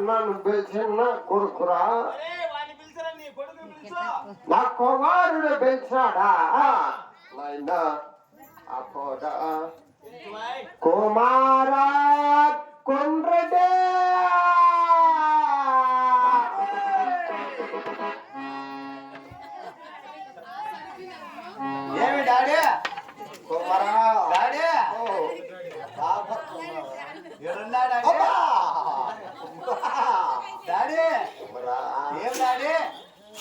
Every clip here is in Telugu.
నన్ను పిలిచిన కొడుకురా నా కుమారుడు పిలిచాడా నాయనా అపోడా కుమారా కొండ్రడే ఏమి డాడీ కుమారా డాడీ డాడీ ఏం డాడీ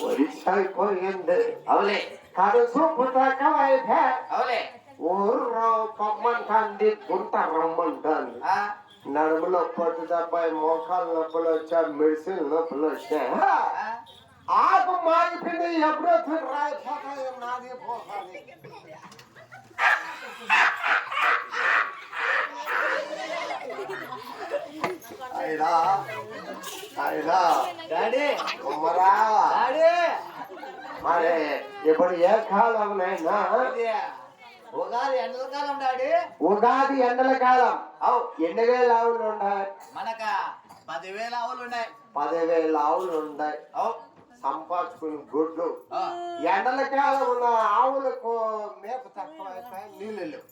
ఒరిసైపోయింది అవులే కడుసు పుట్టకమైతే అవులే ఊర్లో పమ్మంటాంది గుంట రమ్మంటాను నడుములో పట్టు తప్పాయి మోకాలు నొప్పులు వచ్చా మెడిసిన్ నొప్పులు వచ్చా ఆకు మారిపోయింది ఎప్పుడో రాయిపోతాయి నాది పోతాది అయినా అయినా డాడీ కుమ్మరా డాడీ మరి ఇప్పుడు ఏ కాలం నైనా ఉగాది ఎండల కాలం డాడీ ఉగాది ఎండల కాలం ఎన్ని వేల ఆవులు ఉన్నాయి మనక 10,000 ఆవులు ఉన్నాయి 10,000 ఆవులు ఉన్నాయి సంపాదించుకుని గుడ్లు ఎండల కాలం ఉన్న ఆవులకు మేపు తక్కువ అయిపోయి నీళ్ళు లేవు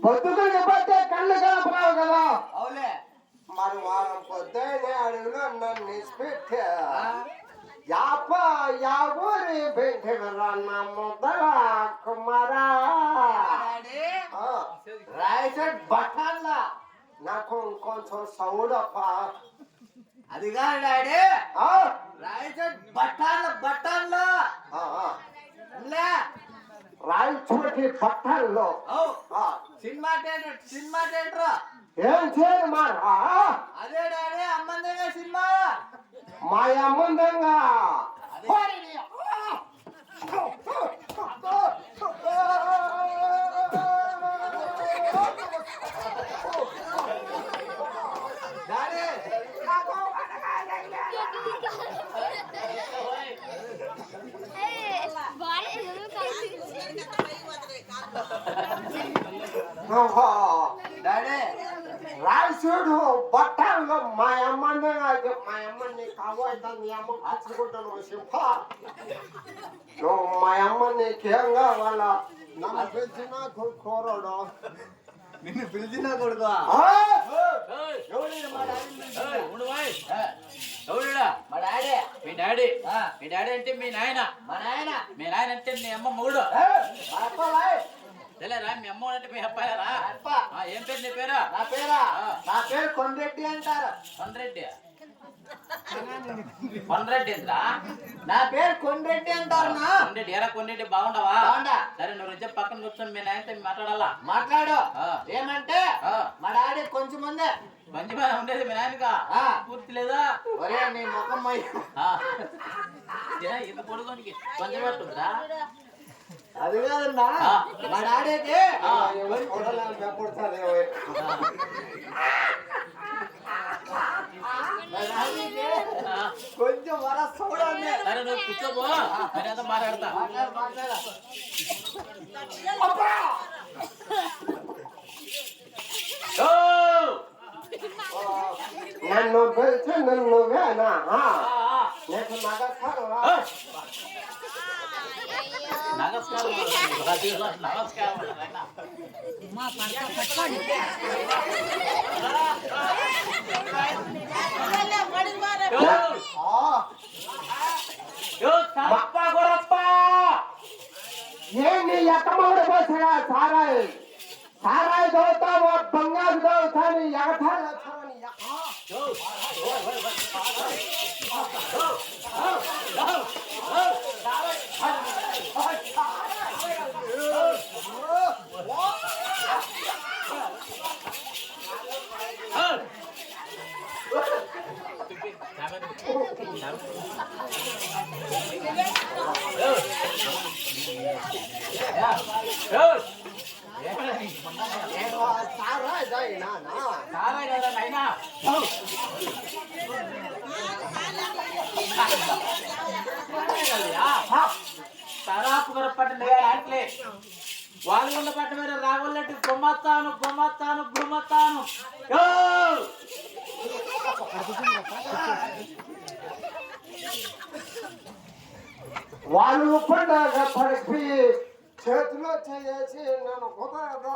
పొద్దుగా పడితే కళ్ళు కలపరావు కదా అవులే మరి వారం పొద్దునే అడవిలో నన్ను ఇసిపెట్టా యావూరి పెట్టివరా నా ముద్దల కుమారా రైట్ బఠాన్లా నాకు కొంచెం సౌడప్ప అది కాదు డాడీ రైట్ బఠాన్లా రాయచోటి పట్టణంలో సినిమా థియేటర్ ఏం చేయమారా అదే డాడీ అమ్మందంగా సినిమా మా అమ్మందంగా డాడీ రాయచూడు బట్టల్లో మా అమ్మందంగా మా అమ్మని కావాయితా నీ అమ్మ పచ్చుకుంటాను సింహ నువ్వు మా అమ్మ నీకేం కావాలా నన్ను పిలిచిన కోరడు నిన్ను పిలిచినా కొడుకు మా డాడీ మీ డాడీ అంటే మీ నాయన మా నాయన మీ నాయన అంటే మీ అమ్మ మూడు తెలియరా మీ అమ్మ అంటే మీ అబ్బాయారా ఏం పేరు నీ పేరు నా పేరు కొండ్రెడ్డి అంటారు కొండ్రెడ్డి ఏంద్రా నా పేరు కొండ్రెడ్డి అంటారు కొండ్రెడ్డి ఎరా కొండ్రెడ్డి బాగుండవా బాగుండా సరే నువ్వు రుచి పక్కన కూర్చొని మీ నాయనతో మాట్లాడాలా మాట్లాడు ఏమంటే మా డాడీ కొంచెం ముందే మంచిగా ఉండేది మీ నాయనగా పూర్తి లేదా ఒరే నీ ముఖం ఇంత పొడుగోనికి కొంచెం పట్టుందిరా అది కాదన్నా మా డాడీకి కొంచెం వరసూడండి సరే నువ్వు కూర్చోబో నేను మాట్లాడతా నన్ను పిలిచి నన్ను వేనా నీకు నగస్కారం నమస్కారం ఏంటి ఎక్కమౌడు పోసగా సారాయి దోతావు బంగారు దోతాని ఎగతాలు వచ్చావని తరాపు పట్టిన ఆటలే వాళ్ళ పట్ట మీద రాగొల్లటి గుమ్మత్తాను గుమ్మత్తాను గుమ్మత్తాను వాళ్ళు పండగ పడిపి చేతిలో చేసి నన్ను కుదరదు.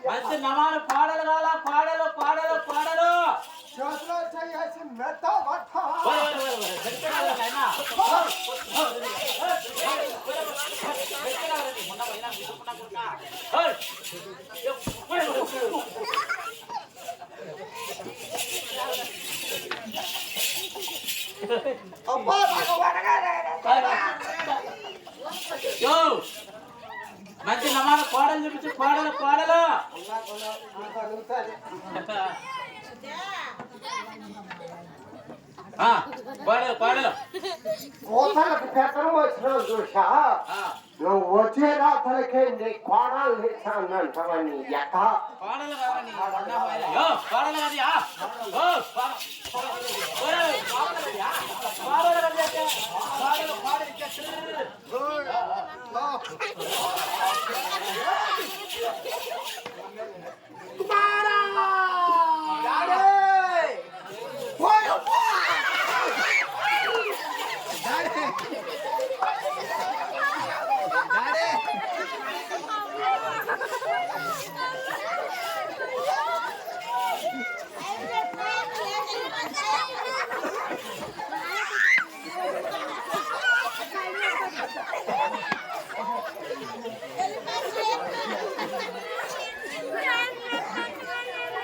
మంచి నమాలు పాడలు కాల పాడలు పాడలు పాడలు చేతిలో చేసి మెత్త పట్ట మంచి నమాలు కోడలు చూపించి కోడలు కోడలు కోడలు కోడలు కోతలకు పెట్టడం వచ్చిన చూసా నువ్వు వచ్చే రాత్రికి నీ కోడలు తెచ్చానంటవని ఎక్క కోడలు కావాలి కోడలు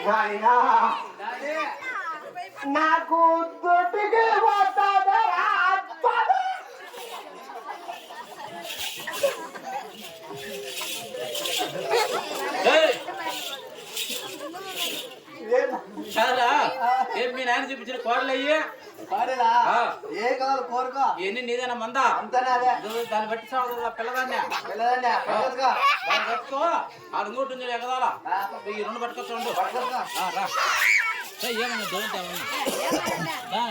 నాయనా నాకు దొడ్డికి పోతాదరా చాలా ఏం మీ నాయన చూపించిన కోడలు అయ్యి పాడేలా ఏ కావాలి కోరుకో ఎన్ని నీదేనా మందా అంతనాదే దాన్ని బట్టి సాగుతుందా పిల్లదాన్ని వెళ్ళదండి దాన్ని పట్టుకో ఆ ఇంకోటి ఉంది ఎగదాలా ఈ రెండు పట్టుకొచ్చా ఉండు పట్టుకొస్తా రా ఏమన్నా దొరుకుతావా